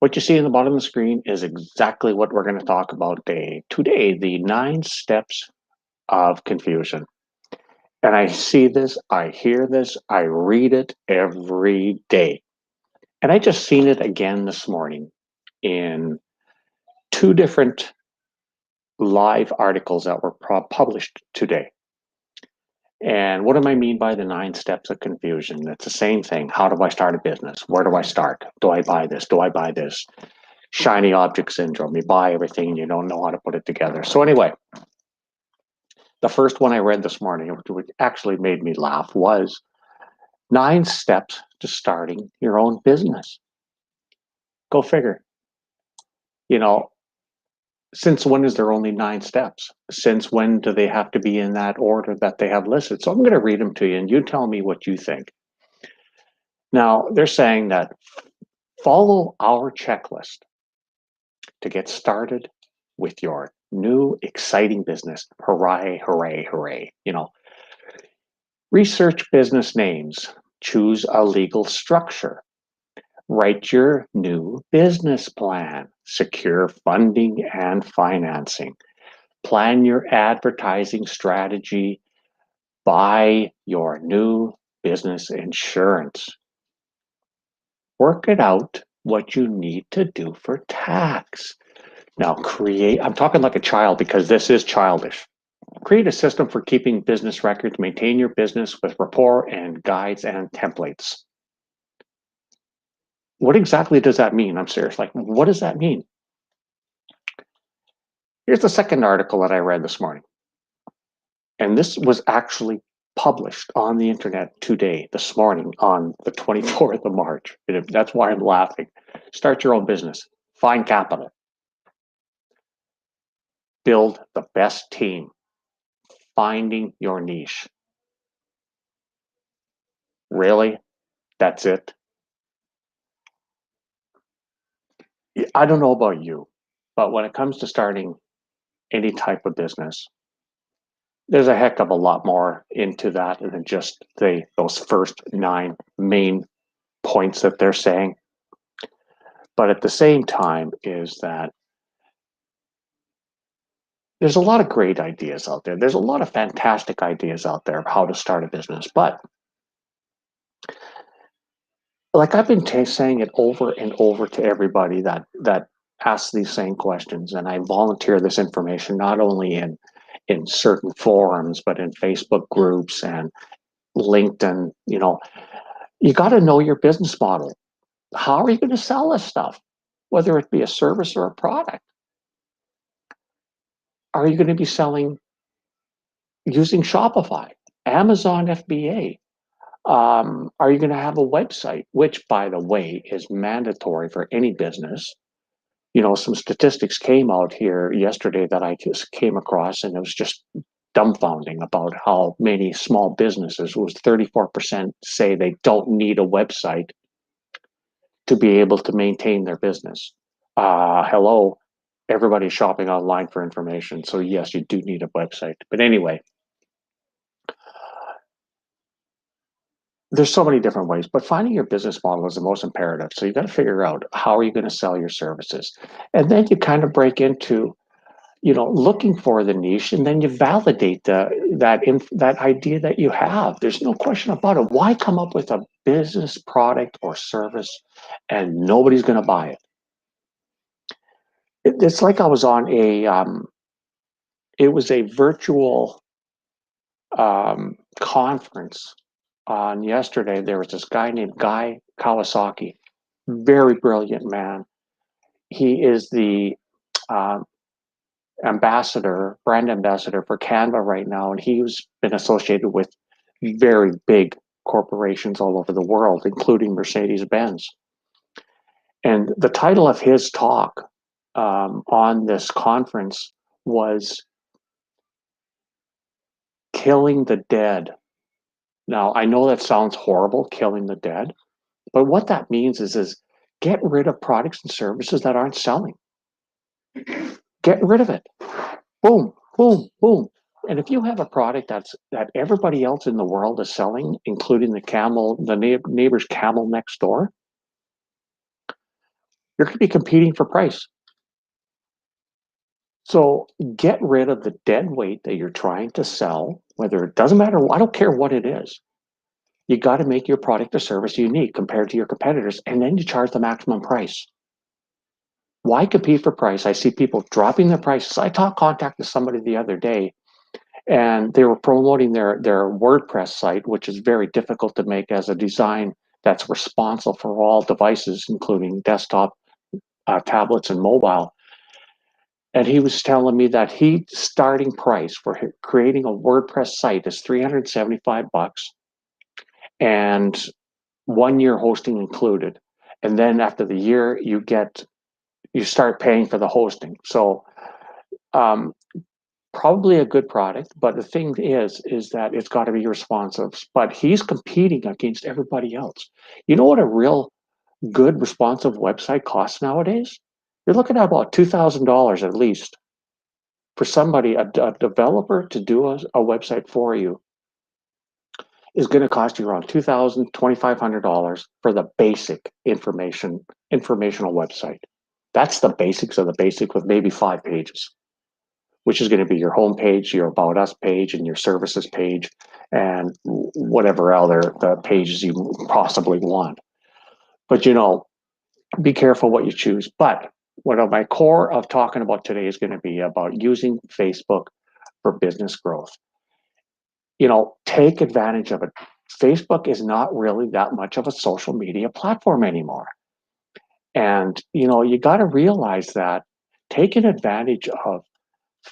What you see in the bottom of the screen is exactly what we're going to talk about today, the 9 steps of confusion. And I see this, I hear this, I read it every day. And I just seen it again this morning in 2 different live articles that were published today. And what do I mean by the 9 steps of confusion? It's the same thing. How do I start a business? Where do I start? Do I buy this? Do I buy this? Shiny object syndrome. You buy everything and you don't know how to put it together. So anyway, the first one I read this morning, which actually made me laugh, was 9 steps to starting your own business. Go figure. You know, since when is there only 9 steps? Since when do they have to be in that order that they have listed? So I'm going to read them to you and you tell me what you think. Now, they're saying that follow our checklist to get started with your new exciting business. Hooray, hooray, hooray. Research business names, choose a legal structure, write your new business plan, secure funding and financing, plan your advertising strategy, buy your new business insurance, work it out what you need to do for tax. Now I'm talking like a child because this is childish. Create a system for keeping business records, maintain your business with rapport and guides and templates. What exactly does that mean? I'm serious. Like, what does that mean? Here's the second article that I read this morning. And this was actually published on the internet today, this morning, on the 24th of March. That's why I'm laughing. Start your own business. Find capital. Build the best team. Finding your niche. Really? That's it? I don't know about you, but when it comes to starting any type of business, there's a heck of a lot more into that than just those first 9 main points that they're saying. But at the same time is that there's a lot of great ideas out there. There's a lot of fantastic ideas out there of how to start a business. But like I've been saying it over and over to everybody that asks these same questions, and I volunteer this information not only in certain forums, but in Facebook groups and LinkedIn. You got to know your business model. How are you going to sell this stuff? Whether it be a service or a product. Are you going to be selling using Shopify, Amazon FBA? Are you going to have a website, which, by the way, is mandatory for any business? Some statistics came out here yesterday that I just came across, and it was just dumbfounding about how many small businesses, was 34% say they don't need a website to be able to maintain their business. Hello, everybody's shopping online for information. So yes, you do need a website. But anyway, there's so many different ways, but finding your business model is the most imperative. So you got to figure out how are you going to sell your services. And then you kind of break into, looking for the niche, and then you validate that idea that you have. There's no question about it. Why come up with a business product or service and nobody's going to buy it? It's like I was on it was a virtual conference on yesterday. There was this guy named Guy Kawasaki, very brilliant man. He is the brand ambassador for Canva right now, and he's been associated with very big corporations all over the world, including Mercedes-Benz. And the title of his talk on this conference was Killing the Dead. Now, I know that sounds horrible, killing the dead, but what that means is get rid of products and services that aren't selling. Get rid of it. Boom, boom, boom. And if you have a product that everybody else in the world is selling, including the neighbor's camel next door, You're going to be competing for price. So get rid of the dead weight that you're trying to sell, whether it doesn't matter, I don't care what it is. You got to make your product or service unique compared to your competitors, and then you charge the maximum price. Why compete for price? I see people dropping their prices. I contacted somebody the other day, and they were promoting their WordPress site, which is very difficult to make as a design that's responsive for all devices, including desktop, tablets, and mobile. And he was telling me that he starting price for creating a WordPress site is $375, and 1 year hosting included. And then after the year, you start paying for the hosting. So um, probably a good product, but the thing is that it's got to be responsive. But he's competing against everybody else. You know what a real good responsive website costs nowadays? You're looking at about $2,000 at least for somebody, a developer to do a website for you is going to cost you around $2,000, $2,500 for the basic informational website. That's the basics of the basic with maybe 5 pages, which is going to be your home page, your About Us page, and your services page, and whatever other the pages you possibly want. But be careful what you choose. But what my core of talking about today is going to be about using Facebook for business growth. Take advantage of it. Facebook is not really that much of a social media platform anymore. And, you got to realize that taking advantage of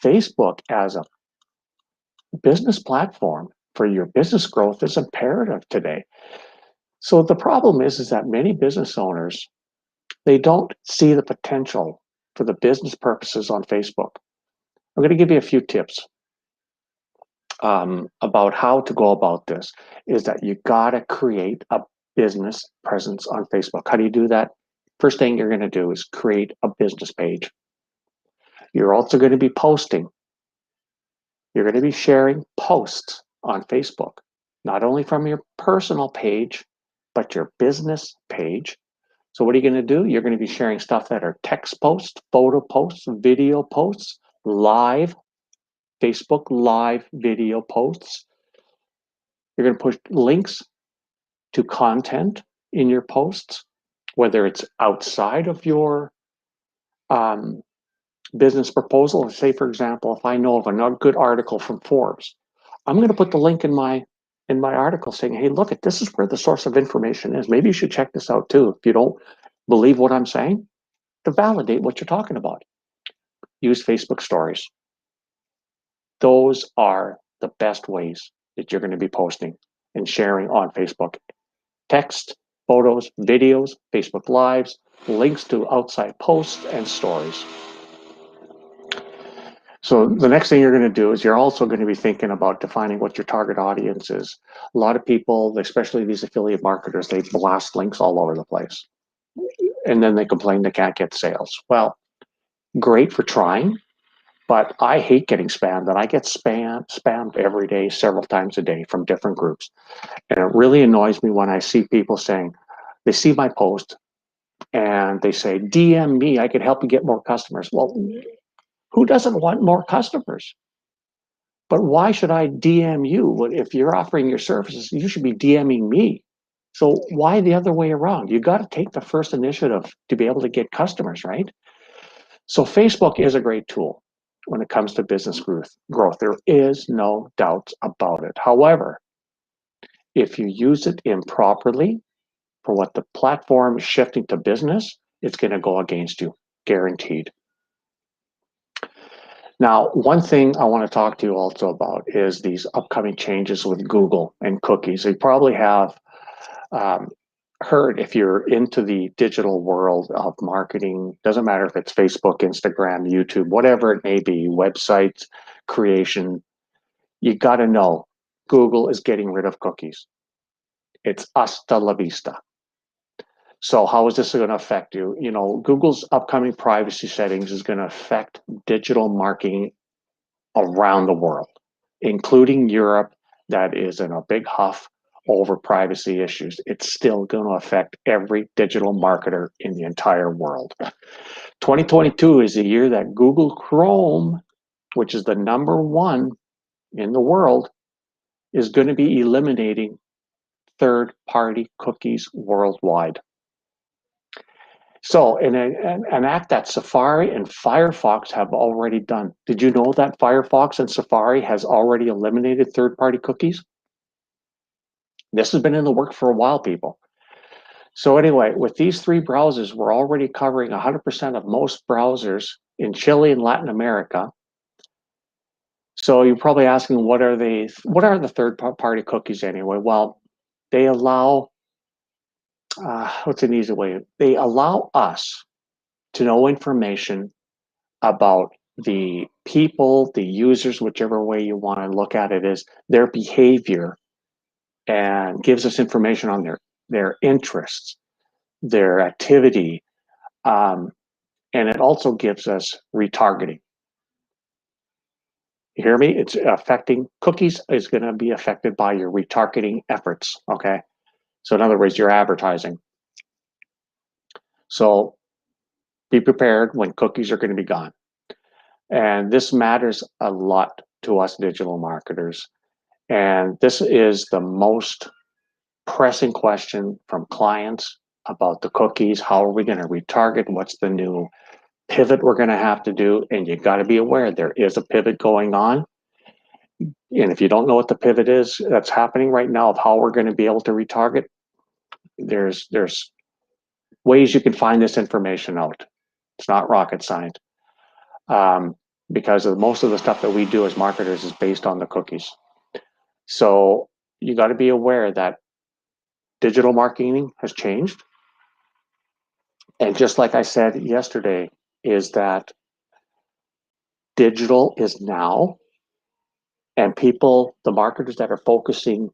Facebook as a business platform for your business growth is imperative today. So the problem is that many business owners, they don't see the potential for the business purposes on Facebook. I'm going to give you a few tips about how to go about this. Is that you got to create a business presence on Facebook. How do you do that? First thing you're going to do is create a business page. You're also going to be posting. You're going to be sharing posts on Facebook, not only from your personal page, but your business page. So what are you going to do? You're going to be sharing stuff that are text posts, photo posts, video posts, live, Facebook live video posts. You're going to push links to content in your posts, whether it's outside of your um, business proposal. Say, for example, if I know of a good article from Forbes, I'm going to put the link in my article saying, "Hey, look at this is where the source of information is. Maybe you should check this out too. If you don't believe what I'm saying, to validate what you're talking about, use Facebook Stories. Those are the best ways that you're going to be posting and sharing on Facebook. Text, photos, videos, Facebook Lives, links to outside posts and stories. So the next thing you're going to do is you're also going to be thinking about defining what your target audience is. A lot of people, especially these affiliate marketers, they blast links all over the place. And then they complain they can't get sales. Well, great for trying, but I hate getting spammed, and I get spammed every day, several times a day from different groups. And it really annoys me when I see people saying, they see my post and they say, DM me, I could help you get more customers. Well, who doesn't want more customers? But why should I DM you? If you're offering your services, you should be DMing me. So why the other way around? You got to take the first initiative to be able to get customers, right? So Facebook is a great tool when it comes to business growth. There is no doubt about it. However, if you use it improperly for what the platform is shifting to business, it's going to go against you, guaranteed. Now, one thing I want to talk to you also about is these upcoming changes with Google and cookies. You probably have heard, if you're into the digital world of marketing, doesn't matter if it's Facebook, Instagram, YouTube, whatever it may be, websites, creation, you got to know Google is getting rid of cookies. It's hasta la vista. So how is this going to affect you? Google's upcoming privacy settings is going to affect digital marketing around the world, including Europe, that is in a big huff over privacy issues. It's still going to affect every digital marketer in the entire world. 2022 is the year that Google Chrome, which is the #1 in the world, is going to be eliminating third-party cookies worldwide. So, an act that Safari and Firefox have already done. Did you know that Firefox and Safari has already eliminated third-party cookies? This has been in the works for a while, people. So anyway, with these 3 browsers, we're already covering 100% of most browsers in Chile and Latin America. So you're probably asking, what are the third-party cookies anyway? Well, they allow, what's an easy way? They allow us to know information about the people, the users, whichever way you want to look at it, is their behavior, and gives us information on their interests, their activity, and it also gives us retargeting. You hear me? It's affecting cookies is going to be affected by your retargeting efforts. Okay. So in other words, your advertising. So be prepared when cookies are going to be gone. And this matters a lot to us digital marketers. And this is the most pressing question from clients about the cookies. How are we going to retarget? What's the new pivot we're going to have to do? And you got to be aware there is a pivot going on. And if you don't know what the pivot is that's happening right now of how we're going to be able to retarget, there's ways you can find this information out. It's not rocket science, because most of the stuff that we do as marketers is based on the cookies. So you got to be aware that digital marketing has changed. And just like I said yesterday, is that digital is now, and people, the marketers that are focusing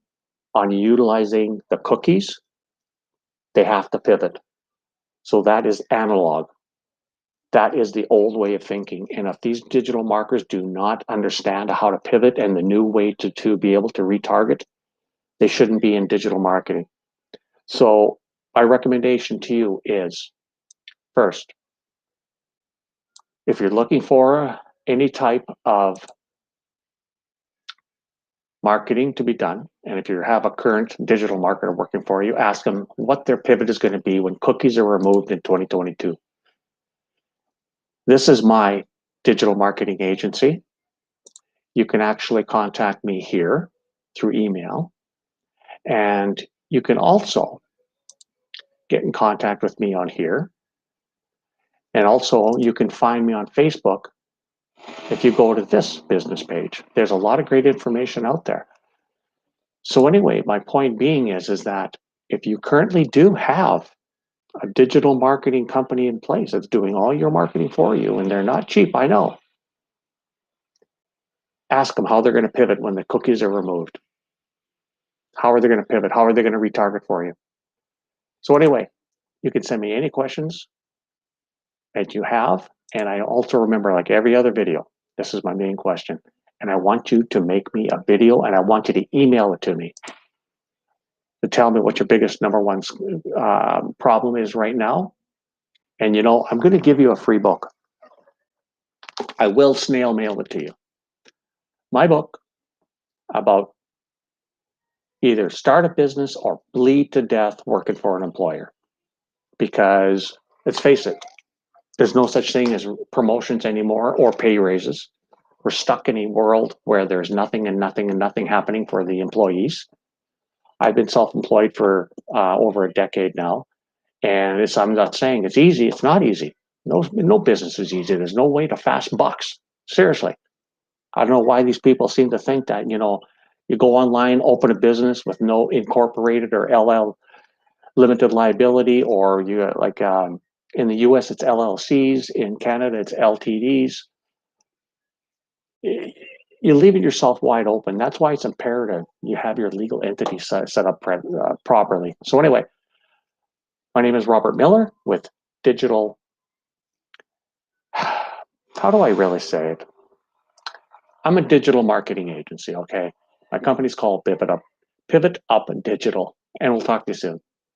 on utilizing the cookies, they have to pivot. So that is analog. That is the old way of thinking. And if these digital marketers do not understand how to pivot and the new way to be able to retarget, they shouldn't be in digital marketing. So my recommendation to you is, first, if you're looking for any type of marketing to be done, and if you have a current digital marketer working for you, ask them what their pivot is going to be when cookies are removed in 2022. This is my digital marketing agency. You can actually contact me here through email, and you can also get in contact with me on here. And also you can find me on Facebook. If you go to this business page, there's a lot of great information out there. So anyway, my point being is that if you currently do have a digital marketing company in place that's doing all your marketing for you, and they're not cheap, I know, ask them how they're going to pivot when the cookies are removed. How are they going to pivot? How are they going to retarget for you? So anyway, you can send me any questions that you have. And I also remember, like every other video, this is my main question. And I want you to make me a video, and I want you to email it to me to tell me what your biggest #1 problem is right now. And I'm going to give you a free book. I will snail mail it to you. My book about either start a business or bleed to death working for an employer. Because let's face it, there's no such thing as promotions anymore or pay raises. We're stuck in a world where there's nothing and nothing and nothing happening for the employees. I've been self-employed for over a decade now. And I'm not saying it's easy. It's not easy. No business is easy. There's no way to fast bucks. Seriously. I don't know why these people seem to think that, you go online, open a business with no incorporated or LL limited liability, or you like in the US, it's LLCs. In Canada, it's LTDs. You're leaving yourself wide open. That's why it's imperative you have your legal entity set up properly. So anyway, my name is Robert Miller with Digital. How do I really say it? I'm a digital marketing agency, okay? My company's called Pivot Up Digital, and we'll talk to you soon.